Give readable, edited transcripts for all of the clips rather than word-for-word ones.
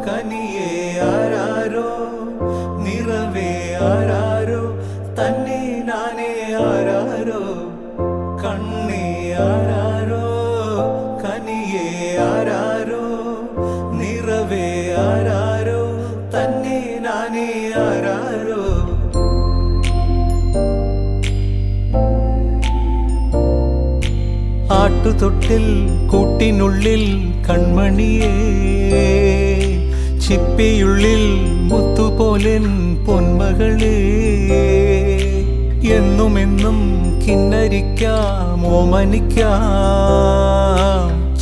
கனியே ஆராரோ நிறவே ஆராரோ தன்னை நானே ஆராரோ கண்ணே ஆராரோ கனியே ஆராரோ நிறவே ஆராரோ தன்னை நானே ஆராரோ ஆட்டு தொட்டில் கூட்டினுள்ளில் கண்மணியே ചിപ്പിയുള്ളിൽ മുത്തുപോലെൻ പൊന്മകളേ എന്നുമെന്നും കിന്നരിക്കാം ഓമനിക്കാം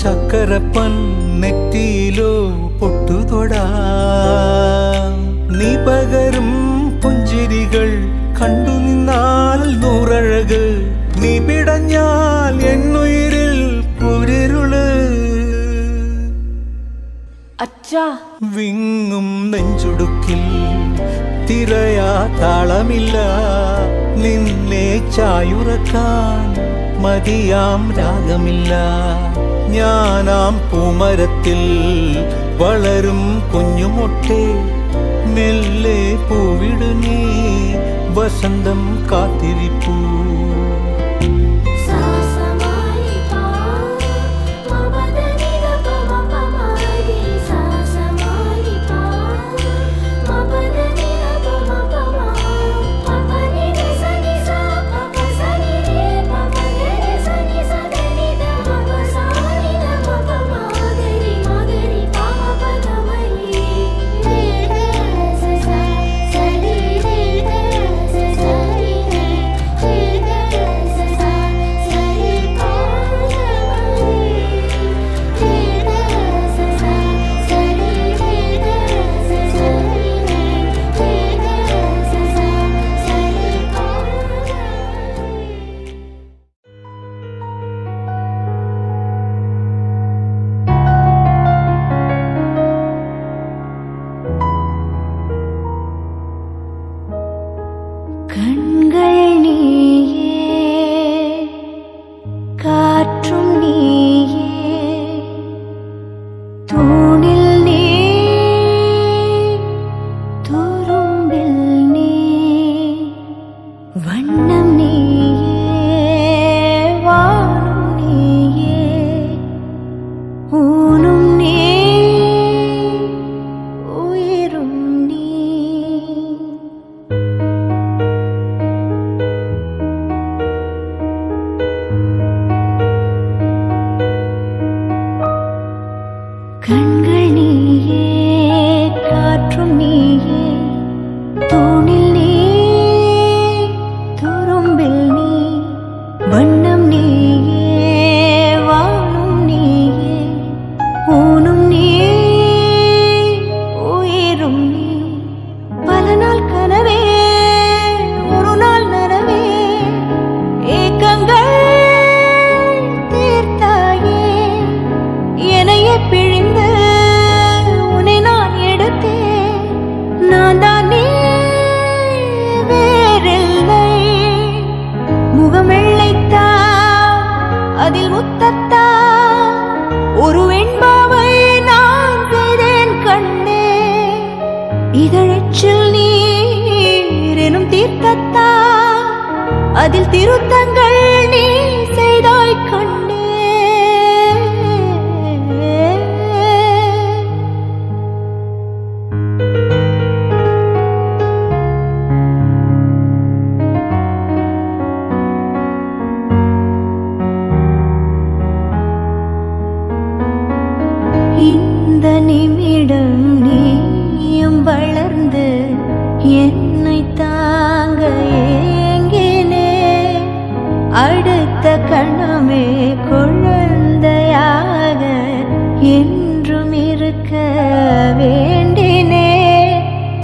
ചക്കരപ്പൻ നെറ്റിയിലോ പൊട്ടുതൊടാം നീ പകരും പുഞ്ചിരികൾ കണ്ടു നിന്നാൽ നൂറഴക് നീ പിടഞ്ഞാൽ എന്നുയിരിൽ കുരിരുള് അച്ഛാ വിങ്ങും നെഞ്ചുടുക്കിൽ തിരയാ താളമില്ല നിന്നെ ചായുറക്കാൻ മതിയാം രാഗമില്ല ഞാനാം പൂമരത്തിൽ വളരും കുഞ്ഞുമൊട്ടെ മെല്ലെ പൂവിടു നീ വസന്തം കാത്തിരിപ്പൂ அதில் முத்தத்தா ஒரு வெண்பாவை நான் செய்தேன் கண்ணே இதழச்சில் நீர் எனும் தீர்த்தத்தா அதில் திருத்தங்கள் நீ செய்தாய் கண்ணே இந்த நிமிடம் நீயும் வளர்ந்து என்னை தாங்க ஏங்கினே அடுத்த கணமே குழந்தையாக என்றும் இருக்க வேண்டினே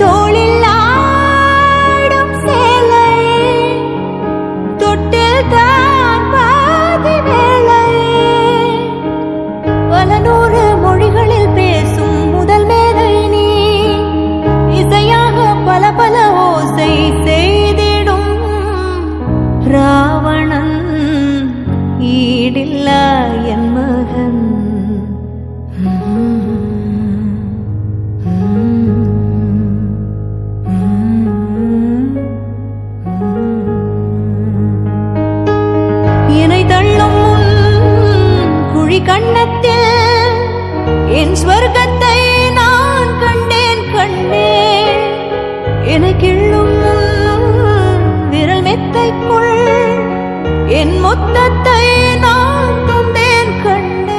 தோளில் ஆடும் சேலை தொட்டில் தான் பாதி வேலை பல நூறு மொழிகளில் பேசும் முதல் மேதை நீ இசையாக பல பல ஓசை செய்திடும் ராவணன் ஈடில்லா என் மகன் ரெக்கைக்குள் என் முத்தத்தை நான் கொண்டேன் கண்ணே.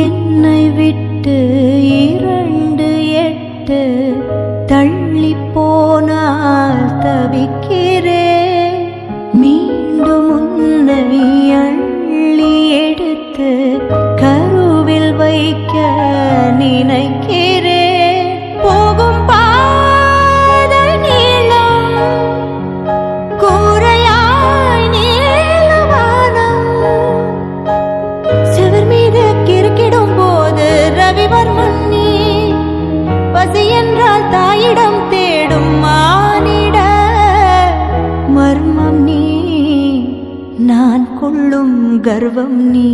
என்னை விட்டு 2 தள்ளி போனால் தவிக்கிறேன். மீண்டும் உன்னை அள்ளி எடுத்து கருவில் வைக்க நினைக்கிறேன். போகும் பாதை நீளம் கூரையாய் நீளவானம் சிவர் மீது கிறுக்கிடும் போது ரவிவர்மன் நீ பசி என்றால் தாயிடம் தேடும் மானிட மர்மம் நீ நான் கொள்ளும் கர்வம் நீ.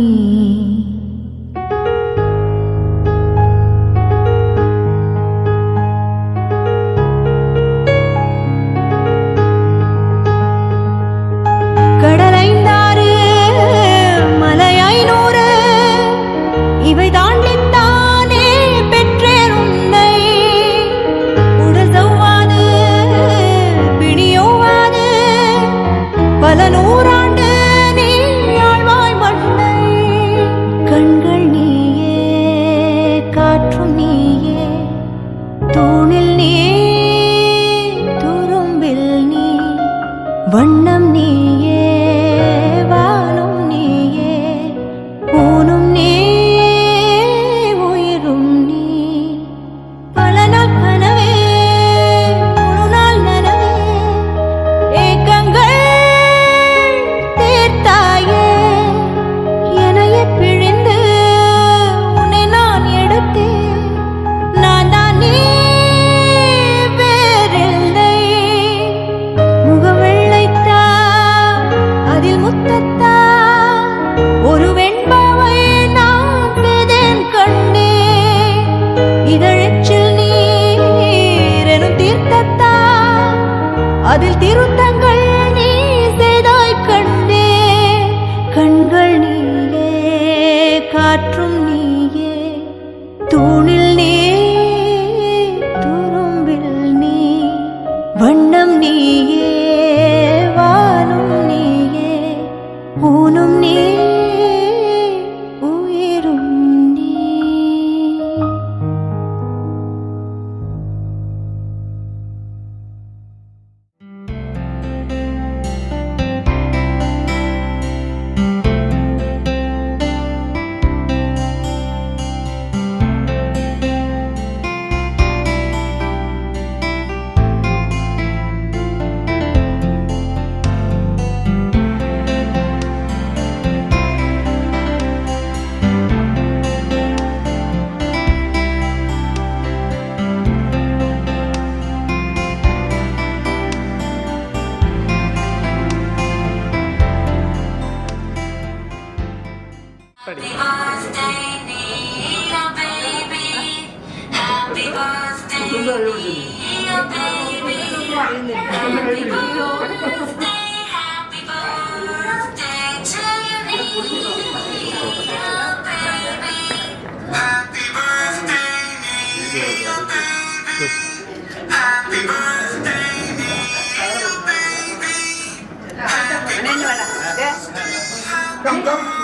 கடலைந்தாறு மலை 500 இவை தாண்டித்தானே பெற்றேன் உன்னை. உடல் சவ்வாது பிணியோவாது பல நூறாண்டு நீ ஆழ்வாய் மண்ணை. கண்கள் நீயே காற்றும் நீயே தூணில் நீ துரும்பில் நீ வண்ணம் நீயே வானும் நீயே ஊனும் நீ உயிரும் நீ. பல நாள் கனவே ஒரு நாள் நனவே ஏக்கங்கள் தீர்த்தாயே. என்னையே பிழிந்து உன்னை நான் எடுத்தேன். நான் தான் நீ வேறில்லை. முகம் வெள்ளைத்தா அதில் முத்தத்தா ஒரு வெண்பாவை நான் செய்தேன் கண்ணே. இதழச்சில் நீர் எனும் தீர்த்தத்தா அதில் திருத்தங்கள் நீ செய்தாய் கண்ணே. கண்கள் நீயே காற்றும் நீயே தூணில் நீ துரும்பில் நீ வண்ணம் நீயே வானும் நீயே ஊனும் நீ உயிரும் நீ.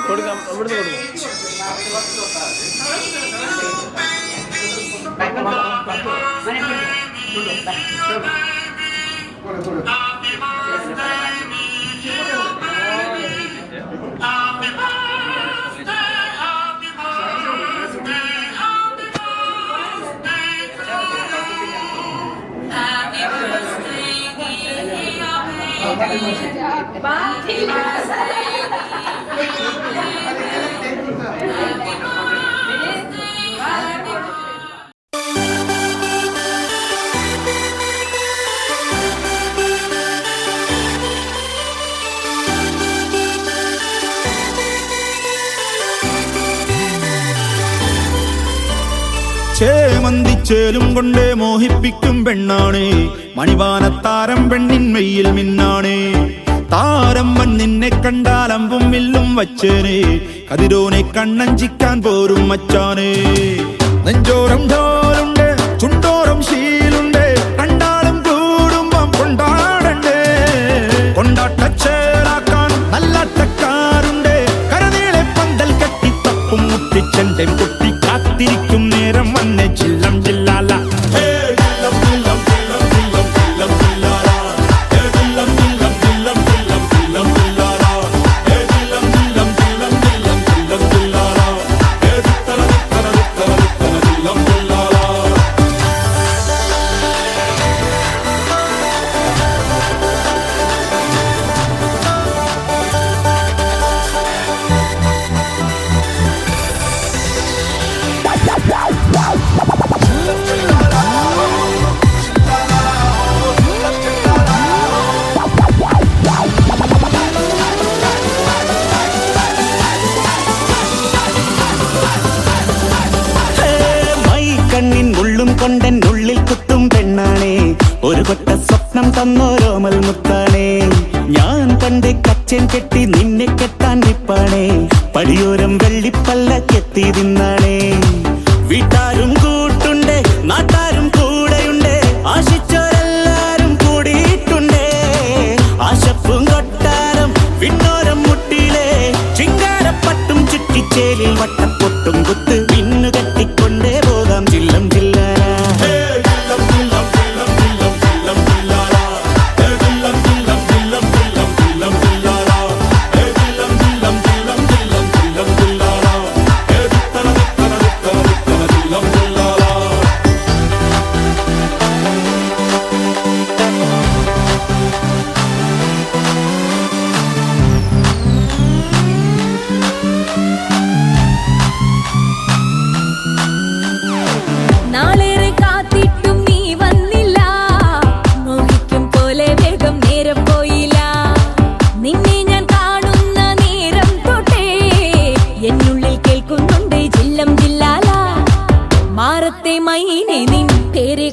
കൊടുക്കാം ഇവിടുന്ന് മന്തിച്ചേലും കൊണ്ടേ മോഹിപ്പിക്കും പെണ്ണാണേ മണിവാനത്താരം പെണ്ണിൻ മെയ്യിൽ മിന്നാണേ താരമ്മൻ നിന്നെ കണ്ടാൽ അമ്പും വില്ലും വച്ചേനെ കതിരോനെ കണ്ണഞ്ചിക്കാൻ പോരും മച്ചാനേ നെഞ്ചോരം ഢോലുണ്ട് ചുണ്ടോരം ശീലുണ്ട് കണ്ടാലും കൂടുമ്പം കൊണ്ടാടണ്ടേ കൊണ്ടാട്ടച്ചേലാക്കാൻ നല്ലാട്ടക്കാരുണ്ട് കരനീളെ പന്തൽ കെട്ടി തപ്പും മുട്ടിച്ചെണ്ടൻ കുട്ടി കാത്തിരിക്കും നേരം വന്നെ ചില്ലം ജില്ലാല കൊണ്ടൻ ഉള്ളിൽ കുത്തും പെണ്ണാണേ ഒരു കൊട്ട സ്വപ്നം തന്നോരോമൽ മുത്താണേ ഞാൻ പണ്ട് കച്ചൻ കെട്ടി നിന്നെ കെട്ടാൻ നിപ്പാണേ പടിയോരം വെള്ളിപ്പല്ല കെത്തി തിന്നാണേ വീട്ടാരും കൂട്ടുണ്ട് നാട്ടാരും കൂടെയുണ്ട് ആശിച്ചോരെല്ലാരും കൂടിയിട്ടുണ്ടേ ആശപ്പും കൊട്ടാരം വിണ്ണോരം മുട്ടിയിലെ ചിങ്കാരപ്പട്ടും ചുറ്റിച്ചേലിൽ വട്ടപ്പൊട്ടും കുത്ത് പിന്നു കെട്ടിക്കൊണ്ടേ പോകാം ചില്ലം ജില്ല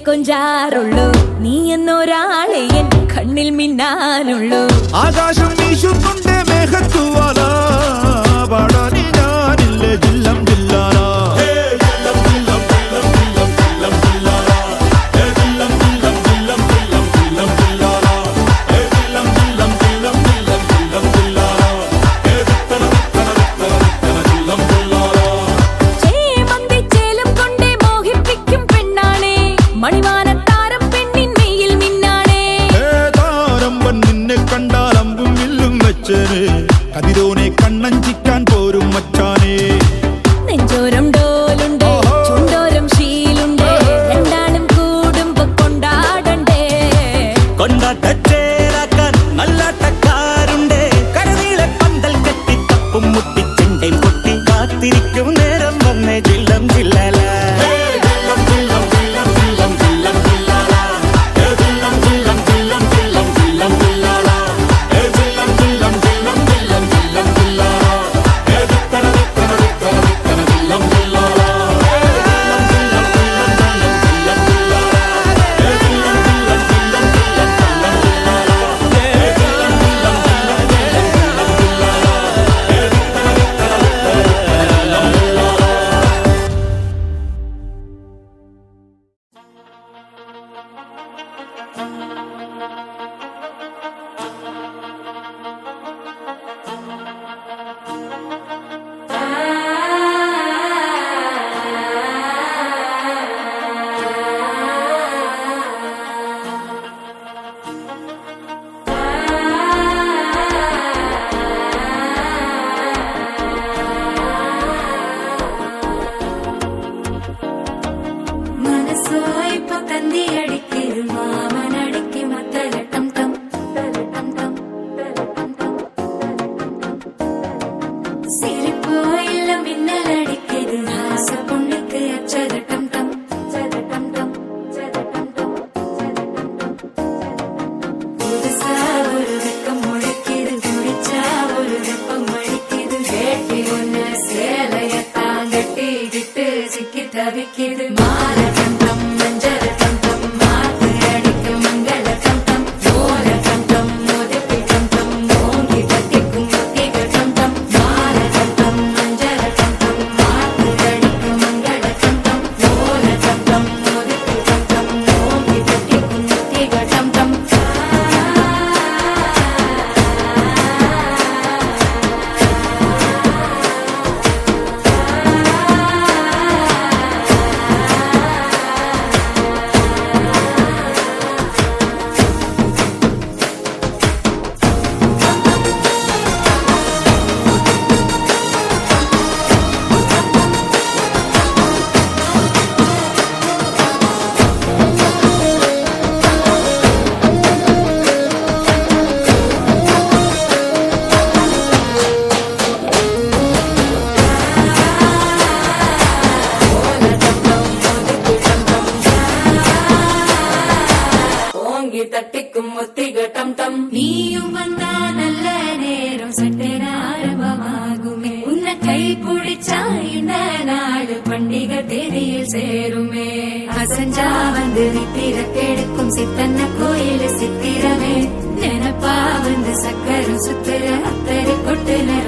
കൊഞ്ചാറുള്ളൂ നീ എന്നൊരാളെ എൻ കണ്ണിൽ മിന്നാനുള്ളൂ ആകാശം വീശുന്നുണ്ട് മേഘത്തുവാല പാടാനി ഞാനില്ല ജില്ലം ജില്ലാല കതിരോനെ കണ്ണഞ്ചിക്കാൻ പോരും മച്ചാനേ നെഞ്ചോരം ഡോലുണ്ട് ചുണ്ടോരം ശീലുണ്ട് രണ്ടാളും കൂടുമ്പോ കൊണ്ടാടണ്ടേ കൊണ്ടാട്ടച്ചേരാക്കാൻ നല്ലാട്ടക്കാരുണ്ട് കരനീളെ പന്തൽ കെട്ടി തപ്പും മുട്ടിച്ചെണ്ടൻ പൊട്ടി കാത്തിരിക്കും നേരം വന്നേ ജില്ലം ജില്ലല தவிக்கிது மாறகம் நீயும் வந்தா நல்ல நேரம் சட்டென ஆரம்பமாகுமே உன்னை கை பிடிச்சா இந்த நாடு பண்டிகை தேதியில் சேருமே அசஞ்சா வந்து நித்திர கெடுக்கும் சித்தன்ன கோயில் சித்திரமே நினப்பா வந்து சக்கரம் சுத்துற அத்தரை கொட்டு நிற